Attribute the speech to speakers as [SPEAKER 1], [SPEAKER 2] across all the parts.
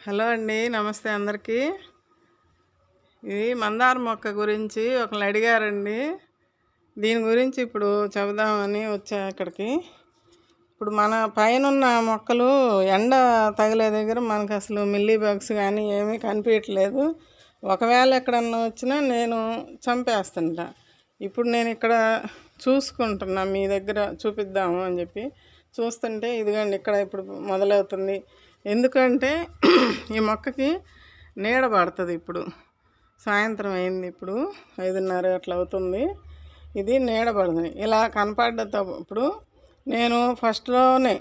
[SPEAKER 1] Hello అండి, నమస్తే అందరికీ. ఇది మందార మొక్క గురించి ఒకళ్ళు అడిగారండి. దీని గురించి ఇప్పుడు చెబుదామని వచ్చా ఇక్కడికి. ఇప్పుడు మన పైనున్న మొక్కలు ఎండ తగిలే దగ్గర మనకు అసలు మిల్లీ బగ్స్ కానీ ఏమీ కనిపించట్లేదు. ఒకవేళ ఎక్కడన్నా వచ్చినా నేను చంపేస్తుంటా. ఇప్పుడు నేను ఇక్కడ చూసుకుంటున్నా, మీ దగ్గర చూపిద్దాము అని చెప్పి చూస్తుంటే ఇదిగోండి ఇక్కడ ఇప్పుడు మొదలవుతుంది. ఎందుకంటే ఈ మొక్కకి నీడ పడుతుంది. ఇప్పుడు సాయంత్రం అయింది, ఇప్పుడు 5:30 అట్లా అవుతుంది. ఇది నీడ పడుతుంది. ఇలా కనపడ్డప్పుడు నేను ఫస్ట్లోనే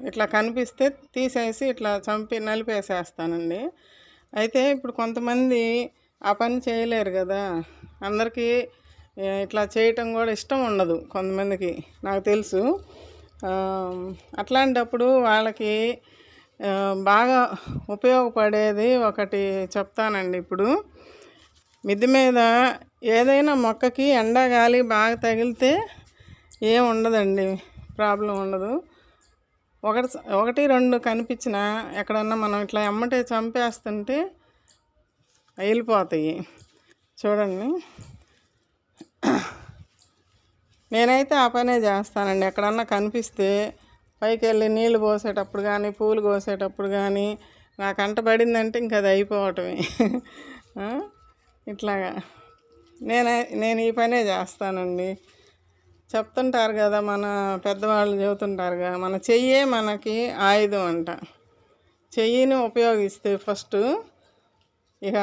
[SPEAKER 1] ఇట్లా కనిపిస్తే తీసేసి ఇట్లా చంపి నలిపేసేస్తానండి. అయితే ఇప్పుడు కొంతమంది ఆ పని చేయలేరు కదా, అందరికీ ఇట్లా చేయటం కూడా ఇష్టం ఉండదు కొంతమందికి, నాకు తెలుసు. అట్లాంటప్పుడు వాళ్ళకి బాగా ఉపయోగపడేది ఒకటి చెప్తానండి. ఇప్పుడు మిద్దె మీద ఏదైనా మొక్కకి ఎండ గాలి బాగా తగిలితే ఏం ఉండదండి, ప్రాబ్లం ఉండదు. ఒకటి రెండు కనిపించిన ఎక్కడన్నా మనం ఇట్లా ఎమ్మటే చంపేస్తుంటే వెళ్ళిపోతాయి. చూడండి, నేనైతే ఆ పనే చేస్తానండి. ఎక్కడన్నా కనిపిస్తే పైకి వెళ్ళి నీళ్ళు పోసేటప్పుడు కానీ పూలు కోసేటప్పుడు కానీ నా కంట పడిందంటే ఇంక అది అయిపోవటమే. ఇట్లాగా నేను ఈ పనే చేస్తానండి. చెప్తుంటారు కదా, మన పెద్దవాళ్ళు చెబుతుంటారుగా, మన చెయ్యే మనకి ఆయుధం అంట. చెయ్యిని ఉపయోగిస్తే ఫస్ట్, ఇక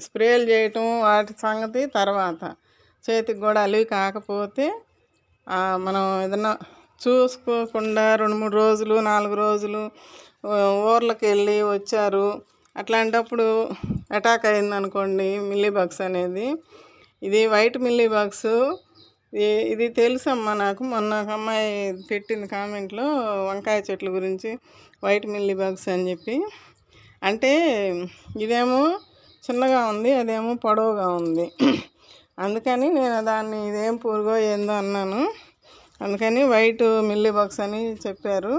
[SPEAKER 1] స్ప్రేలు చేయటం వాటి సంగతి తర్వాత. చేతికి కూడా అలివి కాకపోతే మనం ఏదన్నా చూసుకోకుండా 2-3 రోజులు 4 రోజులు ఊర్లకు వెళ్ళి వచ్చారు, అట్లాంటప్పుడు అటాక్ అయిందనుకోండి మిల్లీ బగ్స్ అనేది. ఇది వైట్ మిల్లీ బగ్స్. ఇది తెలుసమ్మా నాకు. మొన్న ఒక అమ్మాయి పెట్టింది కామెంట్లో వంకాయ చెట్ల గురించి, వైట్ మిల్లీ బగ్స్ అని చెప్పి. అంటే ఇదేమో చిన్నగా ఉంది, అదేమో పొడవుగా ఉంది. అందుకని నేను దాన్ని ఇదేం పురుగో ఏందో అన్నాను. అందుకని వైట్ మిల్లీ బగ్స్ అని చెప్పారు.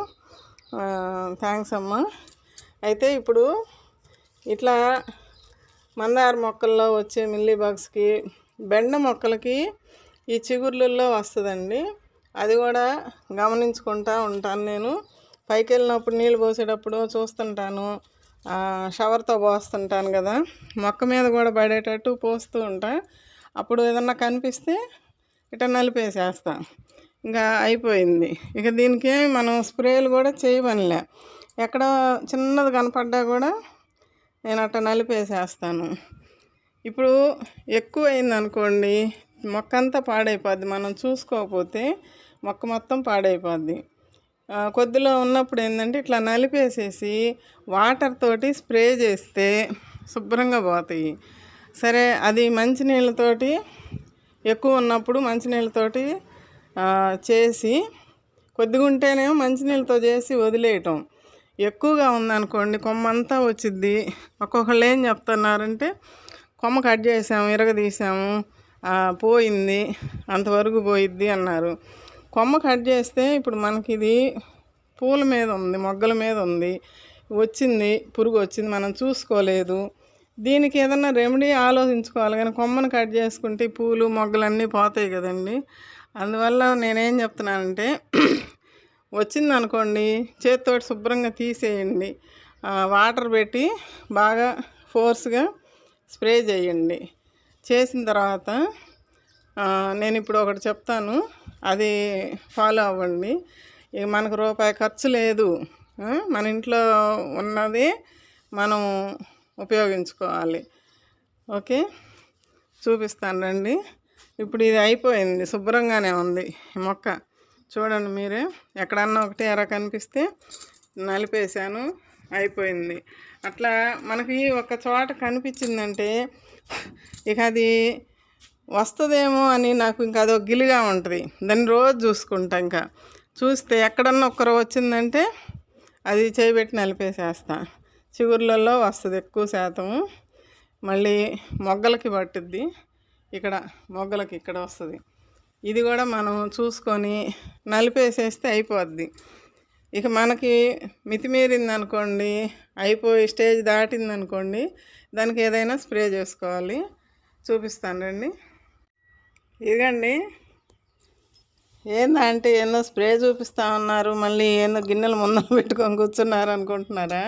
[SPEAKER 1] థ్యాంక్స్ అమ్మా. అయితే ఇప్పుడు ఇట్లా మందార మొక్కల్లో వచ్చే మిల్లీ బగ్స్కి, బెండ మొక్కలకి ఈ చిగుర్లలో వస్తుందండి. అది కూడా గమనించుకుంటూ ఉంటాను నేను. పైకి వెళ్ళినప్పుడు నీళ్ళు పోసేటప్పుడు చూస్తుంటాను, షవర్తో పోస్తుంటాను కదా, మొక్క మీద కూడా పడేటట్టు పోస్తూ ఉంటా. అప్పుడు ఏదన్నా కనిపిస్తే ఇట్లా నలిపేసేస్తా, ఇంకా అయిపోయింది. ఇక దీనికి మనం స్ప్రేలు కూడా చేయవనిలే. ఎక్కడ చిన్నది కనపడ్డా కూడా నేను అట్లా నలిపేసేస్తాను. ఇప్పుడు ఎక్కువ అయిందనుకోండి మొక్క అంతా పాడైపోద్ది. మనం చూసుకోకపోతే మొక్క మొత్తం పాడైపోద్ది. కొద్దిలో ఉన్నప్పుడు ఏంటంటే ఇట్లా నలిపేసేసి వాటర్ తోటి స్ప్రే చేస్తే శుభ్రంగా పోతాయి. సరే, అది మంచినీళ్ళతోటి ఎక్కువ ఉన్నప్పుడు మంచినీళ్ళతోటి చేసి, కొద్దిగా ఉంటేనేమో మంచినీళ్ళతో చేసి వదిలేయటం. ఎక్కువగా ఉందనుకోండి కొమ్మంతా వచ్చిద్ది. ఒక్కొక్కళ్ళు ఏం చెప్తున్నారంటే కొమ్మ కట్ చేసాము, ఇరగదీసాము, పోయింది, అంతవరకు పోయిద్ది అన్నారు. కొమ్మ కట్ చేస్తే ఇప్పుడు మనకి ఇది పూల మీద ఉంది, మొగ్గల మీద ఉంది, వచ్చింది, పురుగు వచ్చింది, మనం చూసుకోలేదు. దీనికి ఏదన్నా రెమెడీ ఆలోచించుకోవాలి. కానీ కొమ్మను కట్ చేసుకుంటే పూలు మొగ్గలన్నీ పోతాయి కదండి. అందువల్ల నేనేం చెప్తున్నానంటే వచ్చిందనుకోండి చేతితోటి శుభ్రంగా తీసేయండి, వాటర్ పెట్టి బాగా ఫోర్స్గా స్ప్రే చేయండి. చేసిన తర్వాత నేను ఇప్పుడు ఒకటి చెప్తాను, అది ఫాలో అవ్వండి. ఇక మనకు రూపాయి ఖర్చు లేదు, మన ఇంట్లో ఉన్నది మనం ఉపయోగించుకోవాలి. ఓకే, చూపిస్తాను రండి. ఇప్పుడు ఇది అయిపోయింది, శుభ్రంగానే ఉంది ఈ మొక్క. చూడండి మీరే, ఎక్కడన్నా ఒకటి ఎర కనిపిస్తే నలిపేశాను, అయిపోయింది. అట్లా మనకి ఒక చోట కనిపించిందంటే ఇక అది వస్తుందేమో అని నాకు ఇంకా అదొక గిలిగా ఉంటుంది. దాన్ని రోజు చూసుకుంటా. ఇంకా చూస్తే ఎక్కడన్నా ఒక్కరు వచ్చిందంటే అది చేయబెట్టి నలిపేసేస్తా. చిగుర్లలో వస్తుంది ఎక్కువ శాతము. మళ్ళీ మొగ్గలకి పట్టుద్ది, ఇక్కడ మొగ్గలకి ఇక్కడ వస్తుంది. ఇది కూడా మనం చూసుకొని నలిపేసేస్తే అయిపోద్ది. ఇక మనకి మితిమీరింది అనుకోండి, అయిపోయి స్టేజ్ దాటింది అనుకోండి, దానికి ఏదైనా స్ప్రే చేసుకోవాలి. చూపిస్తాను రండి. ఇదిగండి, ఏందంటే ఏందో స్ప్రే చూపిస్తా ఉన్నారు, మళ్ళీ ఏందో గిన్నెలు ముందర పెట్టుకొని కూర్చున్నారు అనుకుంటున్నారా?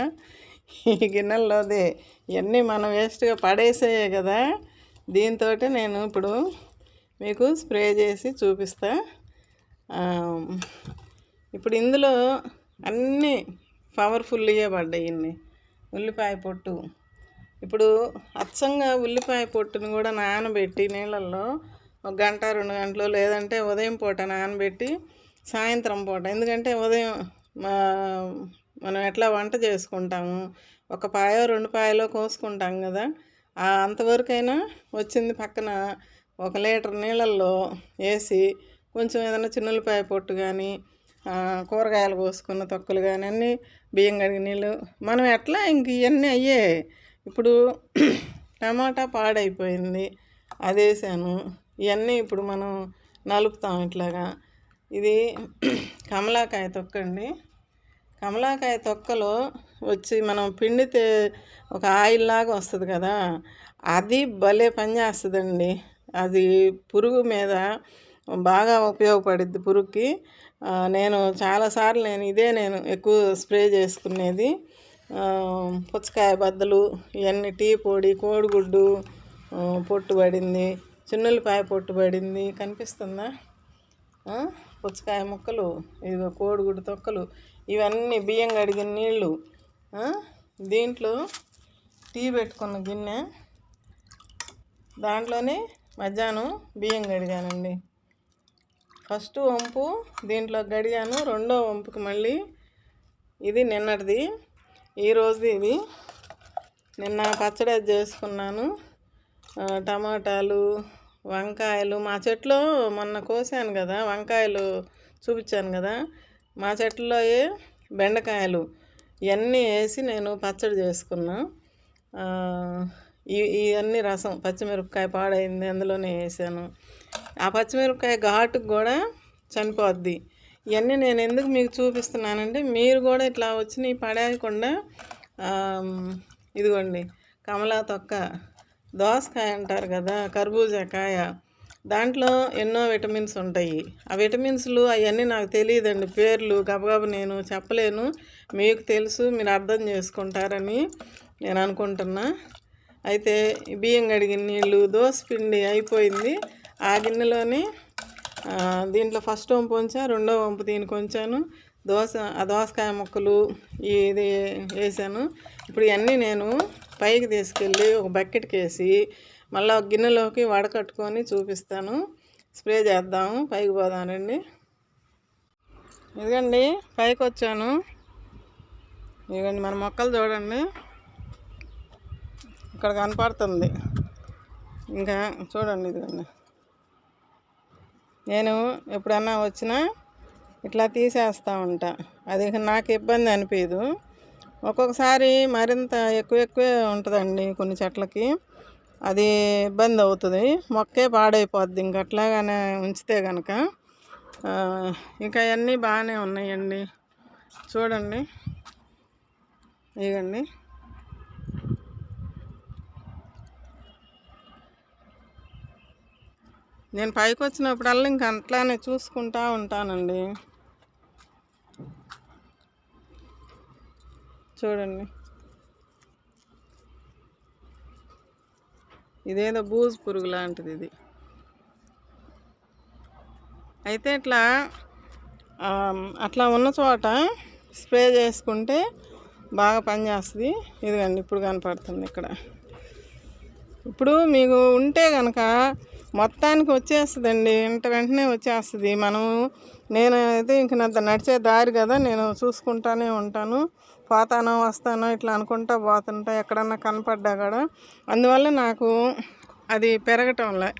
[SPEAKER 1] ఈ గిన్నెల్లోదే ఇవన్నీ మనం వేస్ట్గా పడేసేయే కదా. దీంతో నేను ఇప్పుడు మీకు స్ప్రే చేసి చూపిస్తా. ఇప్పుడు ఇందులో అన్నీ పవర్ఫుల్గా పడ్డాయి. ఉల్లిపాయ పొట్టు, ఇప్పుడు అచ్చంగా ఉల్లిపాయ పొట్టుని కూడా నానబెట్టి నీళ్ళల్లో 1 గంట 2 గంటలు, లేదంటే ఉదయం పూట నానబెట్టి సాయంత్రం పూట, ఎందుకంటే ఉదయం మనం ఎట్లా వంట చేసుకుంటాము, 1 పాయో 2 పాయలో కోసుకుంటాం కదా, అంతవరకైనా వచ్చింది పక్కన 1 లీటర్ నీళ్ళల్లో వేసి కొంచెం ఏదైనా చిన్నులపాయ పొట్టు కానీ, కూరగాయలు కోసుకున్న తొక్కలు కానీ, అన్నీ బియ్యం కడిగిన నీళ్ళు, మనం ఎట్లా ఇంక ఇవన్నీ అయ్యే. ఇప్పుడు టమాటా పాడైపోయింది, అది వేసాను. ఇవన్నీ ఇప్పుడు మనం నలుపుతాం ఇట్లాగా. ఇది కమలాకాయ తొక్క అండి. కమలాకాయ తొక్కలో వచ్చి మనం పిండితే ఒక ఆయిల్ లాగా వస్తుంది కదా, అది భలే పనిచేస్తుందండి. అది పురుగు మీద బాగా ఉపయోగపడుద్ది. పురుగుకి నేను చాలాసార్లు నేను ఎక్కువ స్ప్రే చేసుకునేది. పుచ్చకాయ బద్దలు, ఇవన్నీ టీ పొడి, కోడిగుడ్డు పొట్టు పడింది, చిన్నులపాయ పొట్టు పడింది, కనిపిస్తుందా? పుచ్చకాయ ముక్కలు, ఇదిగో కోడిగుడ్డు తొక్కలు, ఇవన్నీ బియ్యం కడిగిన నీళ్ళు. దీంట్లో టీ పెట్టుకున్న గిన్నె, దాంట్లోనే మధ్యాహ్నం బియ్యం కడిగానండి. ఫస్ట్ వంపు దీంట్లో కడిగాను, 2వ వంపుకి మళ్ళీ ఇది నిన్నటిది, ఈరోజుది ఇది. నిన్న పచ్చడి చేసుకున్నాను. టమాటాలు, వంకాయలు, మా చెట్లో మొన్న కోసాను కదా, వంకాయలు చూపించాను కదా, మా చెట్లలో బెండకాయలు, ఇవన్నీ వేసి నేను పచ్చడి చేసుకున్నా. ఇవన్నీ రసం, పచ్చిమిరపకాయ పాడైంది అందులోనే వేసాను. ఆ పచ్చిమిరపకాయ ఘాటుకు కూడా చనిపోద్ది. ఇవన్నీ నేను ఎందుకు మీకు చూపిస్తున్నానంటే, మీరు కూడా ఇట్లా వచ్చినాయి పడేయకుండా, ఇదిగోండి కమలా తొక్క, దోసకాయ అంటారు కదా, కర్బూజాకాయ, దాంట్లో ఎన్నో విటమిన్స్ ఉంటాయి. ఆ విటమిన్స్లు అవన్నీ నాకు తెలియదండి, పేర్లు గబగబ నేను చెప్పలేను. మీకు తెలుసు, మీరు అర్థం చేసుకుంటారని నేను అనుకుంటున్నా. అయితే బియ్యం కడిగిన నీళ్ళు, దోసపిండి అయిపోయింది, ఆ గిన్నెలోని దీంట్లో ఫస్ట్ వంపు ఉంచా, 2వ వంపు దీనికి ఉంచాను. ఆ దోసకాయ ముక్కలు ఇది వేసాను. ఇప్పుడు ఇవన్నీ నేను పైకి తీసుకెళ్ళి ఒక బకెట్కి వేసి మళ్ళీ ఒక గిన్నెలోకి వడకట్టుకొని చూపిస్తాను. స్ప్రే చేద్దాము, పైకి పోదానండి. ఇదిగండి పైకి వచ్చాను. ఇదిగండి మన మొక్కలు చూడండి, ఇక్కడ కనపడుతుంది. ఇంకా చూడండి, ఇదిగండి నేను ఎప్పుడన్నా వచ్చినా ఇట్లా తీసేస్తూ ఉంటా. అది నాకు ఇబ్బంది అనిపించదు. ఒక్కొక్కసారి మరింత ఎక్కువే ఉంటుందండి కొన్ని చెట్లకి, అది ఇబ్బంది అవుతుంది, మొక్కే పాడైపోద్ది ఇంక అట్లాగానే ఉంచితే కనుక. ఇంకా అవన్నీ బాగానే ఉన్నాయండి, చూడండి. ఇవ్వండి, నేను పైకి వచ్చినప్పుడల్లా ఇంక అట్లానే చూసుకుంటూ ఉంటానండి. చూడండి, ఇదేదో బూజు పురుగు లాంటిది ఇది. అయితే అట్లా ఉన్న చోట స్ప్రే చేసుకుంటే బాగా పనిచేస్తుంది. ఇదిగండి ఇప్పుడు కనపడుతుంది ఇక్కడ. ఇప్పుడు మీకు ఉంటే కనుక మొత్తానికి వచ్చేస్తుందండి, వెంటనే వచ్చేస్తుంది. నేనైతే ఇంక నడిచే దారి కదా, నేను చూసుకుంటానే ఉంటాను, పోతానో వస్తానో ఇట్లా అనుకుంటా పోతుంటా, ఎక్కడన్నా కనపడ్డా కూడా. అందువల్ల నాకు అది పెరగటంలే,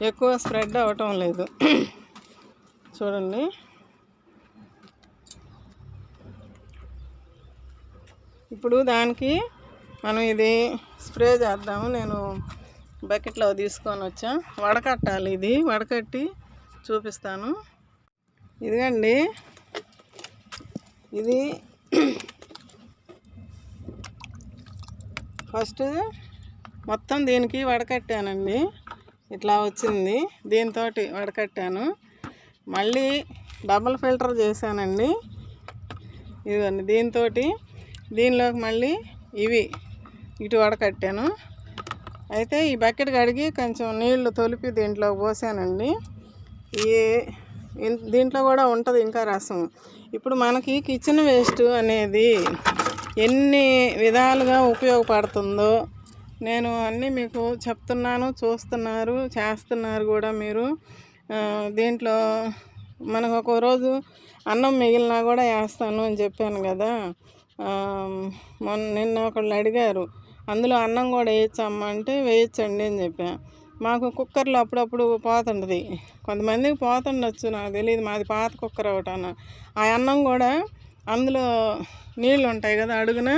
[SPEAKER 1] ఎక్కువ స్ప్రెడ్ అవ్వటం లేదు. చూడండి, ఇప్పుడు దానికి మనం ఇది స్ప్రే చేద్దాము. నేను బకెట్లో తీసుకొని వచ్చా, వడకట్టాలి. ఇది వడకట్టి చూపిస్తాను. ఇదిగండి ఇది ఫస్ట్ మొత్తం దీనికి వడకట్టానండి. ఇట్లా వచ్చింది, దీంతో వడకట్టాను. మళ్ళీ డబుల్ ఫిల్టర్ చేశానండి. ఇదిగోండి దీంతో, దీనిలోకి మళ్ళీ ఇటు వడకట్టాను. అయితే ఈ బకెట్ కడిగి కొంచెం నీళ్లు తొలిపి దీంట్లో పోసానండి. దీంట్లో కూడా ఉంటుంది ఇంకా రసం. ఇప్పుడు మనకి కిచెన్ వేస్ట్ అనేది ఎన్ని విధాలుగా ఉపయోగపడుతుందో నేను అన్నీ మీకు చెప్తున్నాను, చూస్తున్నారు, చేస్తున్నారు కూడా మీరు. దీంట్లో మనకు ఒక రోజు అన్నం మిగిలినా కూడా వేస్తాను అని చెప్పాను కదా. నిన్న ఒకళ్ళు అడిగారు, అందులో అన్నం కూడా వేయచ్చమ్మా అంటే వేయచ్చండి అని చెప్పాను. మాకు కుక్కర్లో అప్పుడప్పుడు పోతుంటుంది, కొంతమందికి పోతుండొచ్చు, నాకు తెలియదు. మాది పాత కుక్కర్ ఒకటి. ఆ అన్నం కూడా అందులో నీళ్ళు ఉంటాయి కదా, అడుగున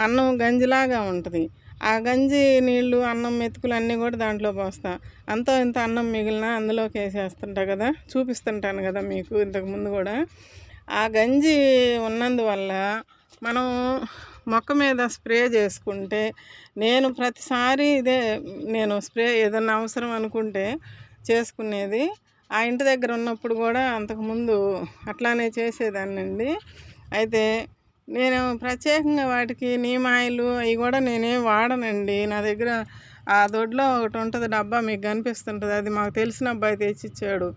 [SPEAKER 1] అన్నం గంజిలాగా ఉంటుంది. ఆ గంజి నీళ్ళు, అన్నం మెతుకులు అన్నీ కూడా దాంట్లో పోస్తా. అంతో ఇంత అన్నం మిగిలిన అందులోకి వేసేస్తుంటా కదా, చూపిస్తుంటాను కదా మీకు ఇంతకుముందు కూడా. ఆ గంజి ఉన్నందువల్ల మనం మొక్క మీద స్ప్రే చేసుకుంటే, నేను ప్రతిసారి నేను స్ప్రే ఏదన్నా అవసరం అనుకుంటే చేసుకునేది. ఆ ఇంటి దగ్గర ఉన్నప్పుడు కూడా అంతకుముందు అట్లానే చేసేదాన్నండి. అయితే నేను ప్రత్యేకంగా వాటికి నీమ్ ఆయిల్ అవి కూడా నేనేం వాడనండి. నా దగ్గర ఆ దొడ్లో ఒకటి ఉంటుంది డబ్బా, మీకు కనిపిస్తుంటుంది. అది మాకు తెలిసిన అబ్బాయి తెచ్చిచ్చాడు.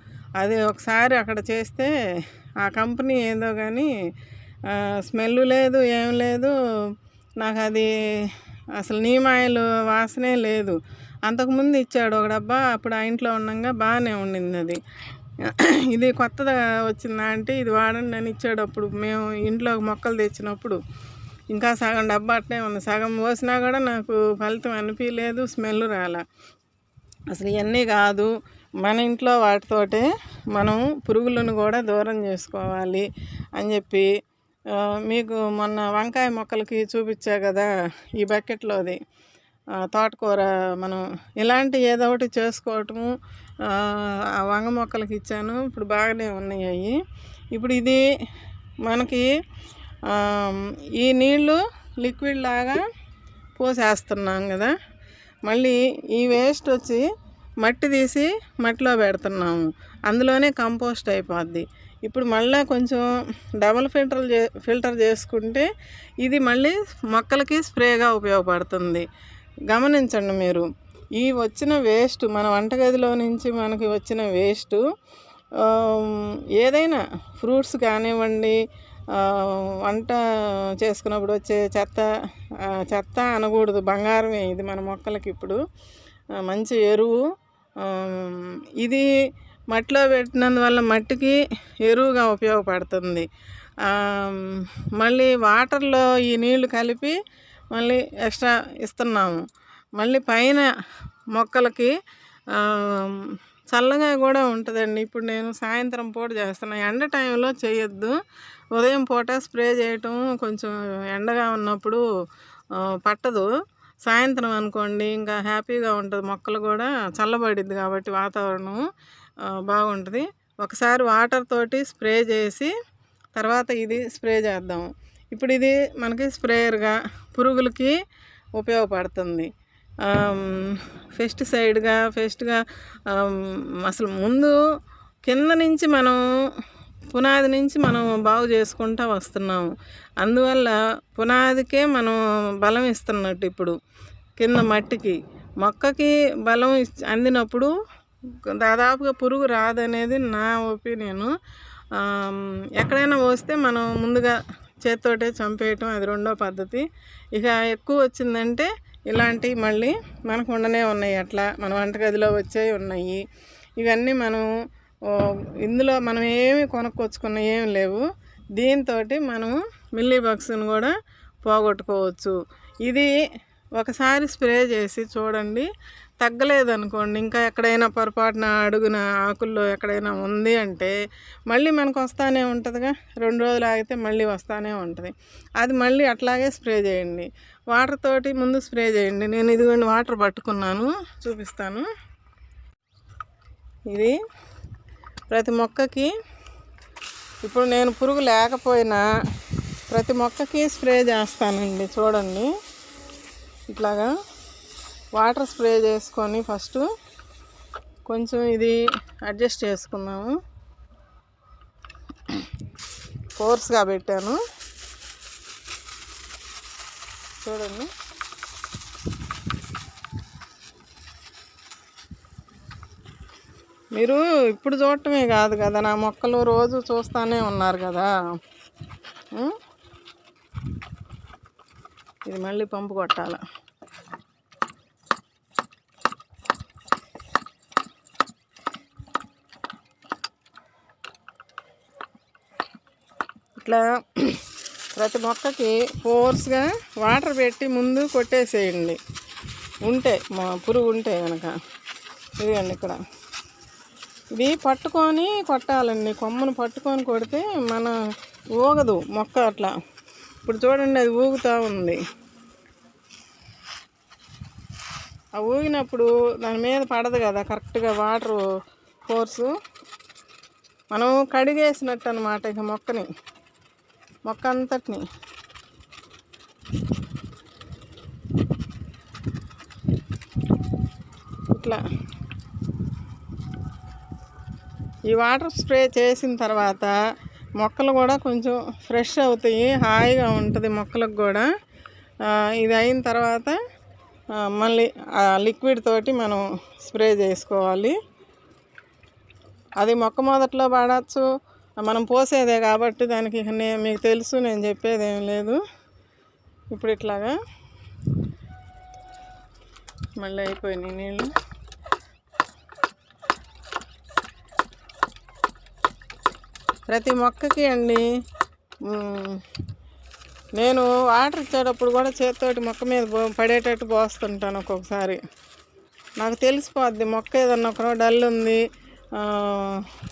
[SPEAKER 1] అది ఒకసారి అక్కడ చేస్తే ఆ కంపెనీ ఏదో కానీ స్మెల్ లేదు, ఏం లేదు. నాకు అది అసలు నీమ్ ఆయిల్ వాసనే లేదు. అంతకుముందు ఇచ్చాడు ఒక డబ్బా, అప్పుడు ఆ ఇంట్లో ఉండగా బాగానే ఉండింది అది. ఇది కొత్తగా వచ్చిందా అంటే ఇది వాడండి అని ఇచ్చాడు. అప్పుడు మేము ఇంట్లో మొక్కలు తెచ్చినప్పుడు ఇంకా సగం డబ్బా అట్నే ఉంది. సగం పోసినా కూడా నాకు ఫలితం అనిపించలేదు, స్మెల్ రాలా. అసలు ఇవన్నీ కాదు, మన ఇంట్లో వాటితోటే మనం పురుగులను కూడా దూరం చేసుకోవాలి అని చెప్పి మీకు మొన్న వంకాయ మొక్కలకి చూపించా కదా, ఈ బకెట్లోది తోటకూర మనం ఇలాంటి ఏదో ఒకటి చేసుకోవటము. ఆ వంగ మొక్కలకి ఇచ్చాను, ఇప్పుడు బాగానే ఉన్నాయి అవి. ఇప్పుడు ఇది మనకి ఈ నీళ్ళు లిక్విడ్ లాగా పోసేస్తున్నాం కదా, మళ్ళీ ఈ వేస్ట్ వచ్చి మట్టి తీసి మట్టిలో పెడుతున్నాము, అందులోనే కంపోస్ట్ అయిపోద్ది. ఇప్పుడు మళ్ళీ కొంచెం డబుల్ ఫిల్టర్ చేసుకుంటే ఇది మళ్ళీ మొక్కలకి స్ప్రేగా ఉపయోగపడుతుంది. గమనించండి మీరు, ఈ వచ్చిన వేస్ట్ మన వంటగదిలో నుంచి మనకి వచ్చిన వేస్ట్ ఏదైనా ఫ్రూట్స్ కానివ్వండి, వంట చేసుకున్నప్పుడు వచ్చే చెత్త అనకూడదు, బంగారమే ఇది మన మొక్కలకి. ఇప్పుడు మంచి ఎరువు ఇది మట్టిలో పెట్టినందువల్ల మట్టికి ఎరువుగా ఉపయోగపడుతుంది. మళ్ళీ వాటర్లో ఈ నీళ్లు కలిపి మళ్ళీ ఎక్స్ట్రా ఇస్తున్నాము. మళ్ళీ పైన మొక్కలకి చల్లగా కూడా ఉంటుందండి. ఇప్పుడు నేను సాయంత్రం పూట చేస్తున్నాను, ఎండ టైంలో చేయొద్దు. ఉదయం పూట స్ప్రే చేయటం కొంచెం ఎండగా ఉన్నప్పుడు పట్టదు. సాయంత్రం అనుకోండి ఇంకా హ్యాపీగా ఉంటుంది, మొక్కలు కూడా చల్లబడిద్ది కాబట్టి వాతావరణం బాగుంటుంది. ఒకసారి వాటర్ తోటి స్ప్రే చేసి తర్వాత ఇది స్ప్రే చేద్దాం. ఇప్పుడు ఇది మనకి స్ప్రేయర్గా పురుగులకి ఉపయోగపడుతుంది. పెస్టిసైడ్గా అసలు ముందు కింద నుంచి మనం పునాది నుంచి మనం బాగు చేసుకుంటూ వస్తున్నాము. అందువల్ల పునాదికే మనం బలం ఇస్తున్నట్టు. ఇప్పుడు కింద మట్టికి మొక్కకి బలం అందినప్పుడు దాదాపుగా పురుగు రాదనేది నా ఒపీనియను. ఎక్కడైనా వస్తే మనం ముందుగా చేత్తోటే చంపేయటం, అది రెండో పద్ధతి. ఇక ఎక్కువ వచ్చిందంటే ఇలాంటివి మళ్ళీ మనకు ఉండనే ఉన్నాయి, అట్లా మన వంటగదిలో వచ్చేవి ఉన్నాయి. ఇవన్నీ మనం ఇందులో మనం ఏమి కొనుక్కొచ్చుకున్న ఏమి లేవు. దీంతో మనం మిల్లీ బగ్స్ని కూడా పోగొట్టుకోవచ్చు. ఇది ఒకసారి స్ప్రే చేసి చూడండి, తగ్గలేదనుకోండి, ఇంకా ఎక్కడైనా పొరపాటున అడుగున ఆకుల్లో ఎక్కడైనా ఉంది అంటే మళ్ళీ మనకు వస్తూనే ఉంటుందిగా. 2 రోజులు ఆగితే మళ్ళీ వస్తూనే ఉంటుంది. అది మళ్ళీ అట్లాగే స్ప్రే చేయండి. వాటర్ తోటి ముందు స్ప్రే చేయండి. నేను ఇదిగోండి వాటర్ పట్టుకున్నాను, చూపిస్తాను. ఇది ప్రతి మొక్కకి ఇప్పుడు నేను పురుగు లేకపోయినా ప్రతి మొక్కకి స్ప్రే చేస్తానండి. చూడండి, ఇట్లాగా వాటర్ స్ప్రే చేసుకొని ఫస్ట్ కొంచెం ఇది అడ్జస్ట్ చేసుకున్నాము. ఫోర్స్గా పెట్టాను చూడండి. మీరు ఇప్పుడు చూడటమే కాదు కదా, నా మొక్కలు రోజు చూస్తూనే ఉన్నారు కదా. ఇది మళ్ళీ పంపు కొట్టాల. ఇట్లా ప్రతి మొక్కకి ఫోర్స్గా వాటర్ పెట్టి ముందు కొట్టేసేయండి, ఉంటే పురుగు ఉంటే కనుక. ఇదిగండి ఇక్కడ ఇది పట్టుకొని కొట్టాలండి. కొమ్మను పట్టుకొని కొడితే మన ఊగదు మొక్క అట్లా. ఇప్పుడు చూడండి, అది ఊగుతూ ఉంది. ఆ ఊగినప్పుడు దాని మీద పడదు కదా కరెక్ట్గా వాటరు ఫోర్సు. మనం కడిగేసినట్టు అనమాట ఇక మొక్క అంతటిని. ఇట్లా ఈ వాటర్ స్ప్రే చేసిన తర్వాత మొక్కలు కూడా కొంచెం ఫ్రెష్ అవుతాయి, హాయిగా ఉంటుంది మొక్కలకు కూడా. ఇది అయిన తర్వాత మళ్ళీ లిక్విడ్ తోటి మనం స్ప్రే చేసుకోవాలి. అది మొక్క మొదట్లో పడవచ్చు, మనం పోసేదే కాబట్టి దానికి మీకు తెలుసు, నేను చెప్పేది ఏం లేదు. ఇప్పుడు ఇట్లాగా మళ్ళీ అయిపోయినాయి నీళ్ళు. ప్రతి మొక్కకి అండి నేను వాటర్ ఇచ్చేటప్పుడు కూడా చేతితోటి మొక్క మీద పడేటట్టు పోస్తుంటాను. ఒక్కొక్కసారి నాకు తెలిసిపోద్ది మొక్క ఏదన్నా ఒక డల్ ఉంది,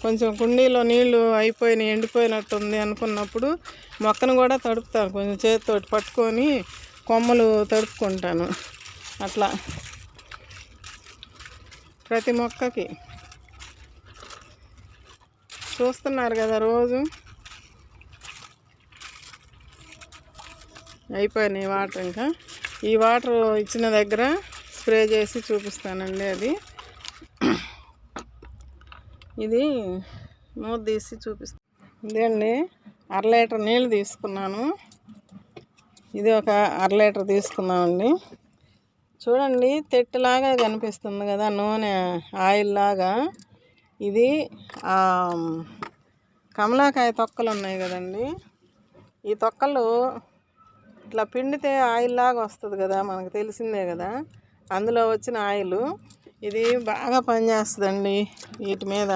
[SPEAKER 1] కొంచెం కుండీలో నీళ్ళు అయిపోయినాయి, ఎండిపోయినట్టుంది అనుకున్నప్పుడు మొక్కను కూడా తడుపుతాను. కొంచెం చేతితోటి పట్టుకొని కొమ్మలు తడుపుకుంటాను. అట్లా ప్రతి మొక్కకి చూస్తున్నారు కదా. రోజు అయిపోయినాయి వాటర్. ఇంకా ఈ వాటర్ ఇచ్చిన దగ్గర స్ప్రే చేసి చూపిస్తానండి. అది ఇది మూత తీసి చూపిస్తాను. ఇదండి 1/2 లీటర్ నీళ్ళు తీసుకున్నాను. ఇది ఒక 1/2 లీటర్ తీసుకున్నామండి. చూడండి, తెట్టులాగా కనిపిస్తుంది కదా, నూనె ఆయిల్ లాగా. ఇది కమలాకాయ తొక్కలు ఉన్నాయి కదండి, ఈ తొక్కలు ఇట్లా పిండితే ఆయిల్ లాగా వస్తుంది కదా, మనకు తెలిసిందే కదా. అందులో వచ్చిన ఆయిల్ ఇది బాగా పనిచేస్తుందండి వీటి మీద.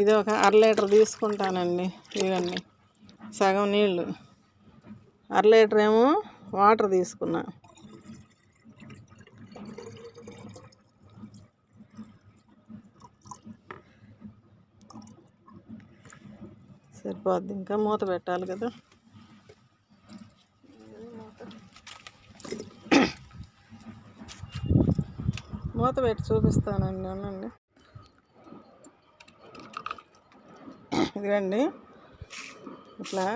[SPEAKER 1] ఇది ఒక 1/2 లీటర్ తీసుకుంటానండి. ఇవన్నీ సగం నీళ్ళు, 1/2 లీటర్ ఏమో వాటర్ తీసుకున్నా. సరిపోద్ది, ఇంకా మూత పెట్టాలి కదా. మూత పెట్టి చూపిస్తానండి, అవునండి. ఇదిగండి, ఇట్లా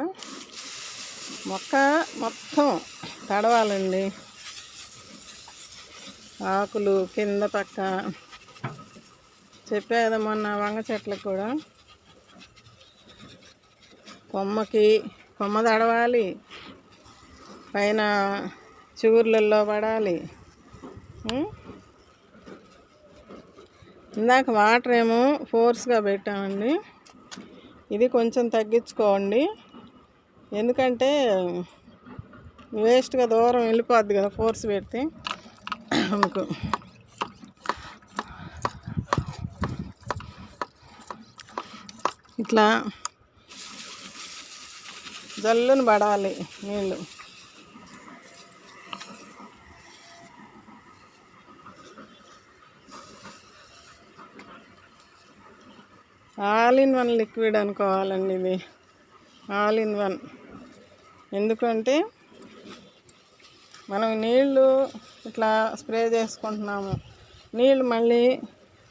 [SPEAKER 1] మొక్క మొత్తం తడవాలండి. ఆకులు కింద పక్క చెప్పా కదా మొన్న వంగ చెట్లకు కూడా కొమ్మ తడవాలి, పైన చిగుర్లలో పడాలి. ఇందాక వాటర్ ఏమో ఫోర్స్గా పెట్టామండి, ఇది కొంచెం తగ్గించుకోండి. ఎందుకంటే వేస్ట్గా దూరం వెళ్ళిపోద్ది కదా ఫోర్స్ పెడితే. అందుకు ఇట్లా జల్లును పడాలి నీళ్ళు. ఆల్ ఇన్ వన్ లిక్విడ్ అనుకోవాలండి ఇది, ఆల్ ఇన్ వన్. ఎందుకంటే మనం నీళ్ళు ఇట్లా స్ప్రే చేసుకుంటున్నాము, నీళ్ళు మళ్ళీ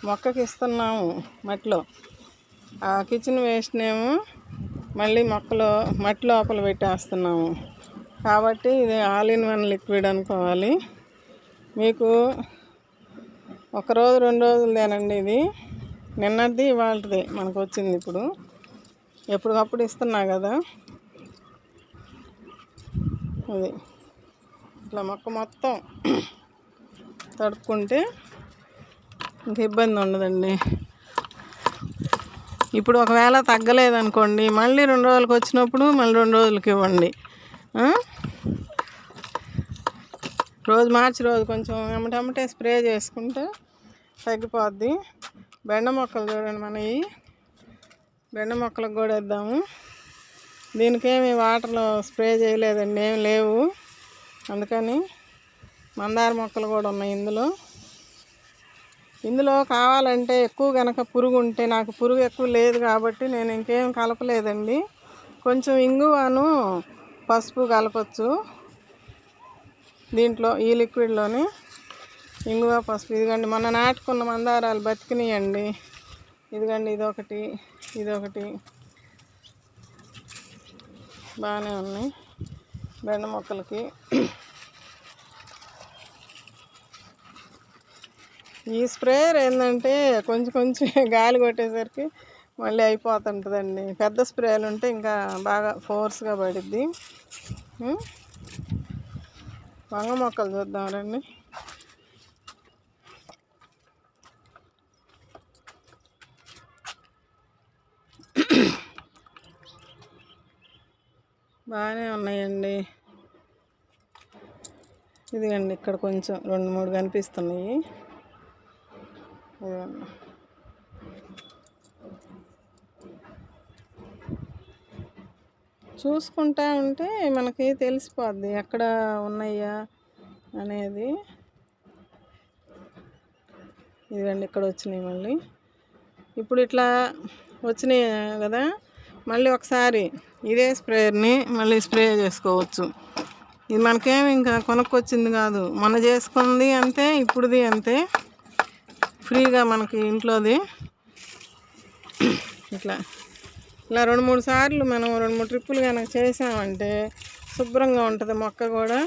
[SPEAKER 1] మొక్కకి ఇస్తున్నాము మట్టిలో. ఆ కిచెన్ వేస్ట్నేమో మళ్ళీ మట్టి లోపల పెట్టేస్తున్నాము. కాబట్టి ఇది ఆల్ ఇన్ వన్ లిక్విడ్ అనుకోవాలి. మీకు ఒకరోజు 2 రోజులదేనండి ఇది. నిన్నటిది ఇవాళది మనకు వచ్చింది. ఇప్పుడు ఎప్పటికప్పుడు ఇస్తున్నా కదా. అది ఇట్లా మొక్క మొత్తం తడుపుకుంటే ఇంక ఇబ్బంది ఉండదండి. ఇప్పుడు ఒకవేళ తగ్గలేదనుకోండి, మళ్ళీ 2 రోజులకు వచ్చినప్పుడు మళ్ళీ 2 రోజులకి ఇవ్వండి. రోజు మార్చి రోజు కొంచెం ఎమ్మటెమ్మటే స్ప్రే చేసుకుంటే తగ్గిపోద్ది. బెండ మొక్కలు చూడండి, మనవి బెండ మొక్కలకు కూడా వేద్దాము. దీనికేమి వాటర్లో స్ప్రే చేయలేదండి, ఏమి లేవు. అందుకని మందార మొక్కలు కూడా ఉన్నాయి ఇందులో కావాలంటే ఎక్కువ కనుక పురుగు ఉంటే, నాకు పురుగు ఎక్కువ లేదు కాబట్టి నేను ఇంకేం కలపలేదండి. కొంచెం ఇంగువను పసుపు కలపచ్చు దీంట్లో, ఈ లిక్విడ్లోని ఇంగువ పసుపు. ఇదిగండి మొన్న నాటుకున్న మందారాలు బతికినాయండి. ఇదిగండి ఇదొకటి బాగానే ఉన్నాయి బెండ మొక్కలకి. ఈ స్ప్రేయర్ ఏంటంటే కొంచెం గాలి కొట్టేసరికి మళ్ళీ అయిపోతుంటుందండి. పెద్ద స్ప్రేలు ఉంటే ఇంకా బాగా ఫోర్స్గా పడిద్ది. వంగ మొక్కలు చూద్దాం రండి. బాగానే ఉన్నాయండి. ఇదిగండి ఇక్కడ కొంచెం 2-3 కనిపిస్తున్నాయి. చూసుకుంటా ఉంటే మనకి తెలిసిపోద్ది ఎక్కడ ఉన్నాయా అనేది. ఇదిగండి ఇక్కడ వచ్చినాయి మళ్ళీ. ఇప్పుడు ఇట్లా వచ్చినాయి కదా, మళ్ళీ ఒకసారి ఇదే స్ప్రేయర్ని మళ్ళీ స్ప్రే చేసుకోవచ్చు. ఇది మనకేమి ఇంకా కొనుక్కొచ్చింది కాదు, మన చేసుకుంది అంతే, ఇప్పుడుది అంతే, ఫ్రీగా మనకి ఇంట్లోది. ఇట్లా 2-3 సార్లు మనం 2-3 ట్రిప్పులు కనుక చేసామంటే శుభ్రంగా ఉంటుంది మొక్క కూడా,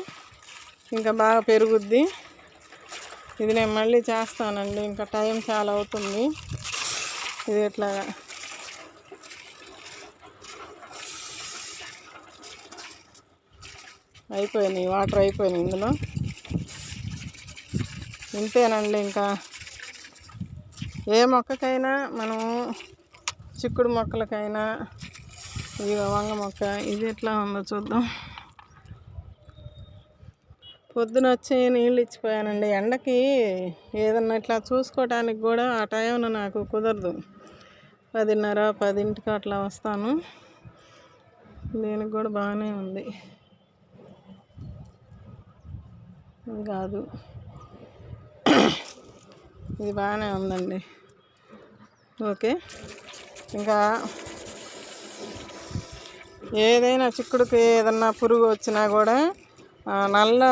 [SPEAKER 1] ఇంకా బాగా పెరుగుద్ది. ఇది నేను మళ్ళీ చేస్తానండి, ఇంకా టైం చాలా అవుతుంది. ఇది ఇట్లా అయిపోయినాయి, వాటర్ అయిపోయినాయి ఇందులో. ఇంతేనండి. ఇంకా ఏ మొక్కకైనా మనం, చిక్కుడు మొక్కలకైనా, ఇది వంగ మొక్క, ఇది ఎట్లా ఉందో చూద్దాం. పొద్దున వచ్చి నీళ్ళు ఇచ్చిపోయానండి. ఎండకి ఏదన్నా ఇట్లా చూసుకోవటానికి కూడా ఆ టైంలో నాకు కుదరదు. 10:30-10 అట్లా వస్తాను. దీనికి కూడా బాగానే ఉంది కాదు, ఇది బాగానే ఉందండి. ఓకే. ఇంకా ఏదైనా చిక్కుడుకి ఏదన్నా పురుగు వచ్చినా కూడా నల్ల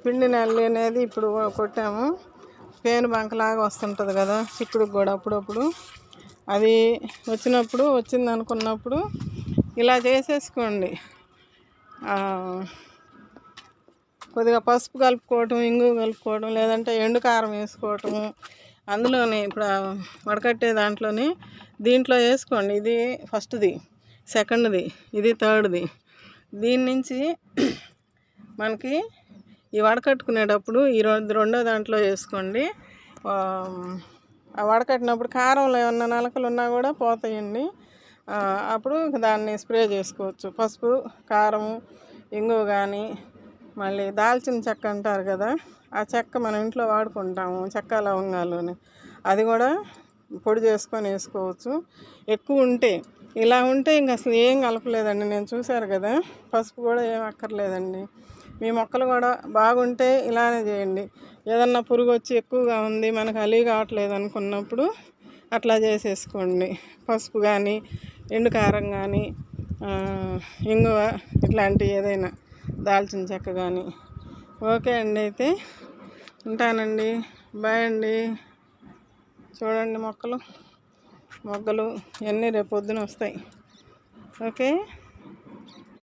[SPEAKER 1] పిండి నల్లి అనేది ఇప్పుడు కొట్టాము. పేను బంకలాగా వస్తుంటుంది కదా చిక్కుడుకి కూడా అప్పుడప్పుడు. అది వచ్చింది అనుకున్నప్పుడు ఇలా చేసేసుకోండి. కొద్దిగా పసుపు కలుపుకోవటం, ఇంగు కలుపుకోవడం, లేదంటే ఎండు కారం వేసుకోవటము. అందులోనే ఇప్పుడు వడకట్టే దీంట్లో వేసుకోండి. ఇది ఫస్ట్ది, సెకండ్ది, ఇది థర్డ్ది. దీని నుంచి మనకి ఈ వడకట్టుకునేటప్పుడు ఈ రెండో దాంట్లో వేసుకోండి. ఆ వడకట్టినప్పుడు కారంలో ఏమన్నా నలకలు ఉన్నా కూడా పోతాయండి. అప్పుడు దాన్ని స్ప్రే చేసుకోవచ్చు. పసుపు, కారం, ఇంగు కానీ, మళ్ళీ దాల్చిన చెక్క అంటారు కదా, ఆ చెక్క మనం ఇంట్లో వాడుకుంటాము, చెక్క లవంగాలుని, అది కూడా పొడి చేసుకొని వేసుకోవచ్చు. ఎక్కువ ఉంటే, ఇలా ఉంటే ఇంక అసలు ఏం కలపలేదండి. నేను చూశారు కదా, పసుపు కూడా ఏం అక్కర్లేదండి. మీ మొక్కలు కూడా బాగుంటే ఇలానే చేయండి. ఏదన్నా పురుగు వచ్చి ఎక్కువగా ఉంది, మనకు అలీ కావట్లేదు అనుకున్నప్పుడు అట్లా చేసేసుకోండి. పసుపు కానీ, ఎండు కారం కానీ, ఇంగువ, ఇట్లాంటి ఏదైనా దాల్చిన చెక్క కానీ. ఓకే అండి, అయితే ఉంటానండి. బాయ్ అండి. చూడండి మొక్కలు. మొగ్గలు ఇవన్నీ రేపు పొద్దున వస్తాయి. ఓకే.